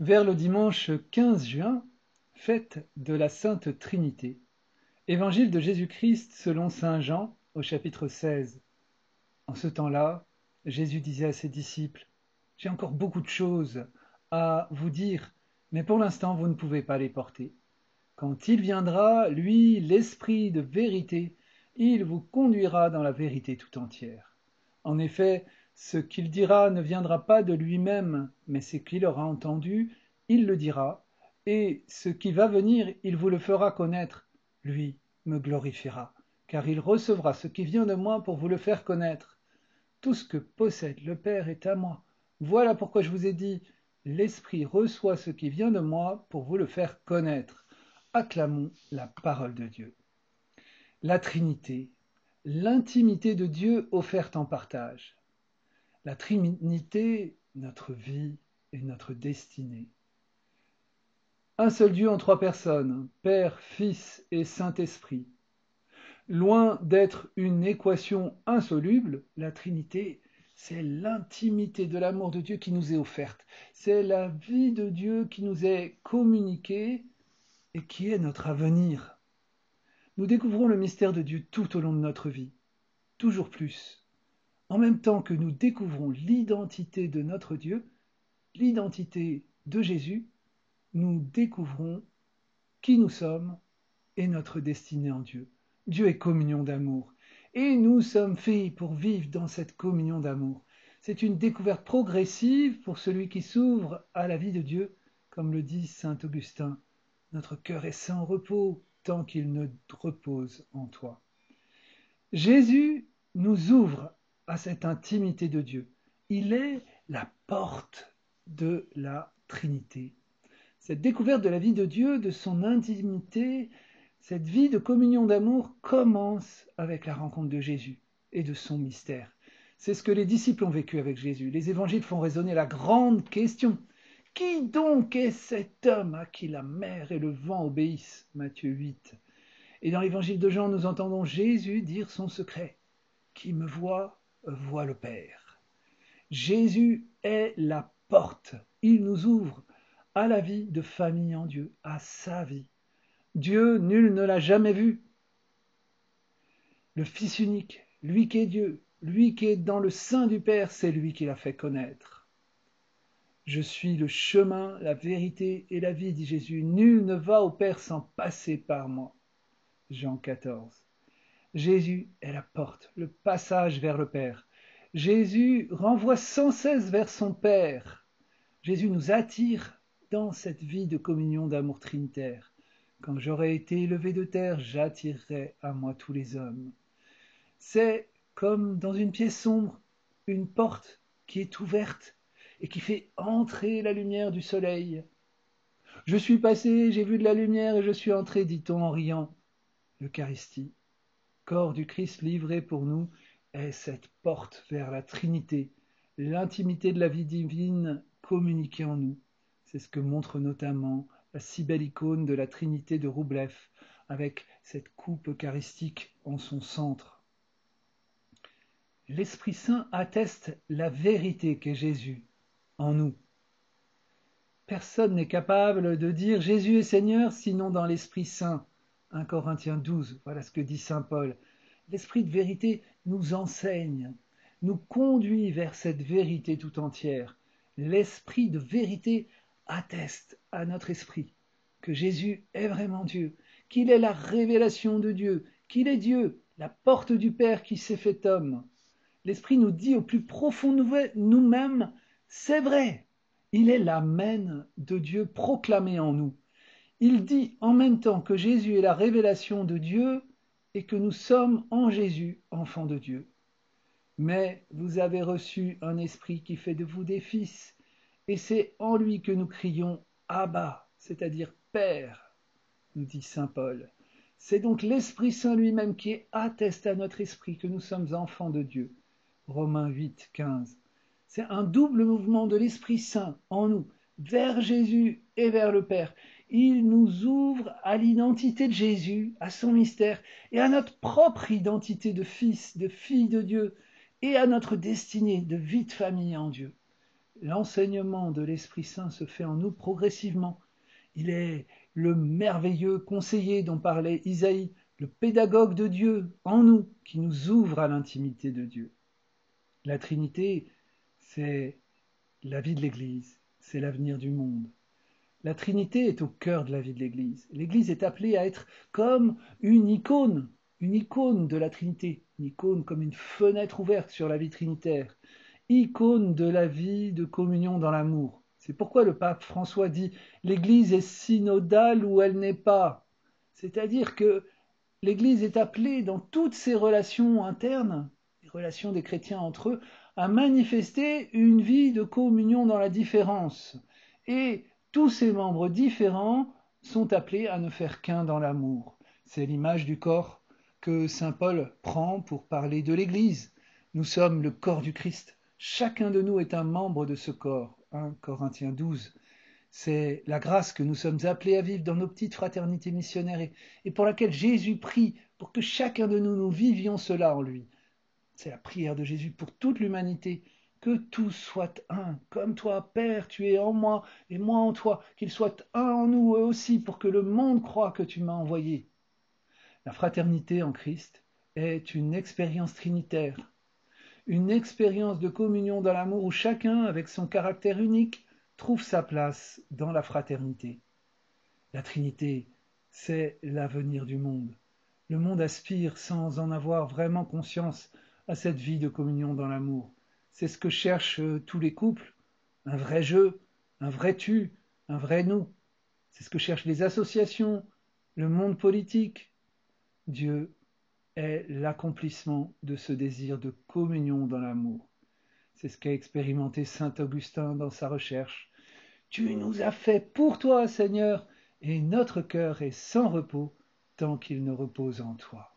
Vers le dimanche 15 juin, fête de la Sainte Trinité. Évangile de Jésus-Christ selon saint Jean au chapitre 16. En ce temps-là, Jésus disait à ses disciples, j'ai encore beaucoup de choses à vous dire, mais pour l'instant vous ne pouvez pas les porter. Quand il viendra, lui, l'Esprit de vérité, il vous conduira dans la vérité tout entière. En effet, ce qu'il dira ne viendra pas de lui-même, mais ce qu'il aura entendu, il le dira, et ce qui va venir, il vous le fera connaître. Lui me glorifiera, car il recevra ce qui vient de moi pour vous le faire connaître. Tout ce que possède le Père est à moi. Voilà pourquoi je vous ai dit, l'Esprit reçoit ce qui vient de moi pour vous le faire connaître. Acclamons la parole de Dieu. La Trinité, l'intimité de Dieu offerte en partage. La Trinité, notre vie et notre destinée. Un seul Dieu en trois personnes, Père, Fils et Saint-Esprit. Loin d'être une équation insoluble, la Trinité, c'est l'intimité de l'amour de Dieu qui nous est offerte. C'est la vie de Dieu qui nous est communiquée et qui est notre avenir. Nous découvrons le mystère de Dieu tout au long de notre vie, toujours plus. En même temps que nous découvrons l'identité de notre Dieu, l'identité de Jésus, nous découvrons qui nous sommes et notre destinée en Dieu. Dieu est communion d'amour. Et nous sommes faits pour vivre dans cette communion d'amour. C'est une découverte progressive pour celui qui s'ouvre à la vie de Dieu, comme le dit saint Augustin. Notre cœur est sans repos tant qu'il ne repose en toi. Jésus nous ouvre à cette intimité de Dieu. Il est la porte de la Trinité. Cette découverte de la vie de Dieu, de son intimité, cette vie de communion d'amour commence avec la rencontre de Jésus et de son mystère. C'est ce que les disciples ont vécu avec Jésus. Les évangiles font résonner la grande question. Qui donc est cet homme à qui la mer et le vent obéissent? Matthieu 8. Et dans l'évangile de Jean, nous entendons Jésus dire son secret. Qui me voit, voit le Père. Jésus est la porte. Il nous ouvre à la vie de famille en Dieu, à sa vie. Dieu, nul ne l'a jamais vu. Le Fils unique, lui qui est Dieu, lui qui est dans le sein du Père, c'est lui qui l'a fait connaître. Je suis le chemin, la vérité et la vie, dit Jésus. Nul ne va au Père sans passer par moi. Jean 14. Jésus est la porte, le passage vers le Père. Jésus renvoie sans cesse vers son Père. Jésus nous attire dans cette vie de communion d'amour trinitaire. Quand j'aurai été élevé de terre, j'attirerai à moi tous les hommes. C'est comme dans une pièce sombre, une porte qui est ouverte et qui fait entrer la lumière du soleil. Je suis passé, j'ai vu de la lumière et je suis entré, dit-on en riant. L'Eucharistie, corps du Christ livré pour nous, est cette porte vers la Trinité, l'intimité de la vie divine communiquée en nous. C'est ce que montre notamment la si belle icône de la Trinité de Roublev, avec cette coupe eucharistique en son centre. L'Esprit Saint atteste la vérité qu'est Jésus en nous. Personne n'est capable de dire Jésus est Seigneur sinon dans l'Esprit Saint. 1 Corinthiens 12, voilà ce que dit saint Paul. L'Esprit de vérité nous enseigne, nous conduit vers cette vérité tout entière. L'Esprit de vérité atteste à notre esprit que Jésus est vraiment Dieu, qu'il est la révélation de Dieu, qu'il est Dieu, la porte du Père qui s'est fait homme. L'Esprit nous dit au plus profond de nous-mêmes, c'est vrai, il est l'amen de Dieu proclamé en nous. Il dit en même temps que Jésus est la révélation de Dieu et que nous sommes en Jésus, enfants de Dieu. Mais vous avez reçu un esprit qui fait de vous des fils, et c'est en lui que nous crions Abba, c'est-à-dire Père, nous dit saint Paul. C'est donc l'Esprit Saint lui-même qui atteste à notre esprit que nous sommes enfants de Dieu. Romains 8, 15. C'est un double mouvement de l'Esprit Saint en nous, vers Jésus et vers le Père. Il nous ouvre à l'identité de Jésus, à son mystère, et à notre propre identité de fils, de fille de Dieu, et à notre destinée de vie de famille en Dieu. L'enseignement de l'Esprit Saint se fait en nous progressivement. Il est le merveilleux conseiller dont parlait Isaïe, le pédagogue de Dieu en nous, qui nous ouvre à l'intimité de Dieu. La Trinité, c'est la vie de l'Église, c'est l'avenir du monde. La Trinité est au cœur de la vie de l'Église. L'Église est appelée à être comme une icône de la Trinité, une icône comme une fenêtre ouverte sur la vie trinitaire, icône de la vie de communion dans l'amour. C'est pourquoi le pape François dit « l'Église est synodale ou elle n'est pas ». C'est-à-dire que l'Église est appelée dans toutes ses relations internes, les relations des chrétiens entre eux, à manifester une vie de communion dans la différence. Et tous ces membres différents sont appelés à ne faire qu'un dans l'amour. C'est l'image du corps que saint Paul prend pour parler de l'Église. Nous sommes le corps du Christ. Chacun de nous est un membre de ce corps. 1 Corinthiens 12. C'est la grâce que nous sommes appelés à vivre dans nos petites fraternités missionnaires et pour laquelle Jésus prie pour que chacun de nous, nous vivions cela en lui. C'est la prière de Jésus pour toute l'humanité. Que tous soient un, comme toi, Père, tu es en moi et moi en toi, qu'ils soient un en nous eux aussi, pour que le monde croie que tu m'as envoyé. La fraternité en Christ est une expérience trinitaire, une expérience de communion dans l'amour où chacun, avec son caractère unique, trouve sa place dans la fraternité. La Trinité, c'est l'avenir du monde. Le monde aspire, sans en avoir vraiment conscience, à cette vie de communion dans l'amour. C'est ce que cherchent tous les couples, un vrai jeu, un vrai tu, un vrai nous. C'est ce que cherchent les associations, le monde politique. Dieu est l'accomplissement de ce désir de communion dans l'amour. C'est ce qu'a expérimenté saint Augustin dans sa recherche. Tu nous as fait pour toi, Seigneur, et notre cœur est sans repos tant qu'il ne repose en toi.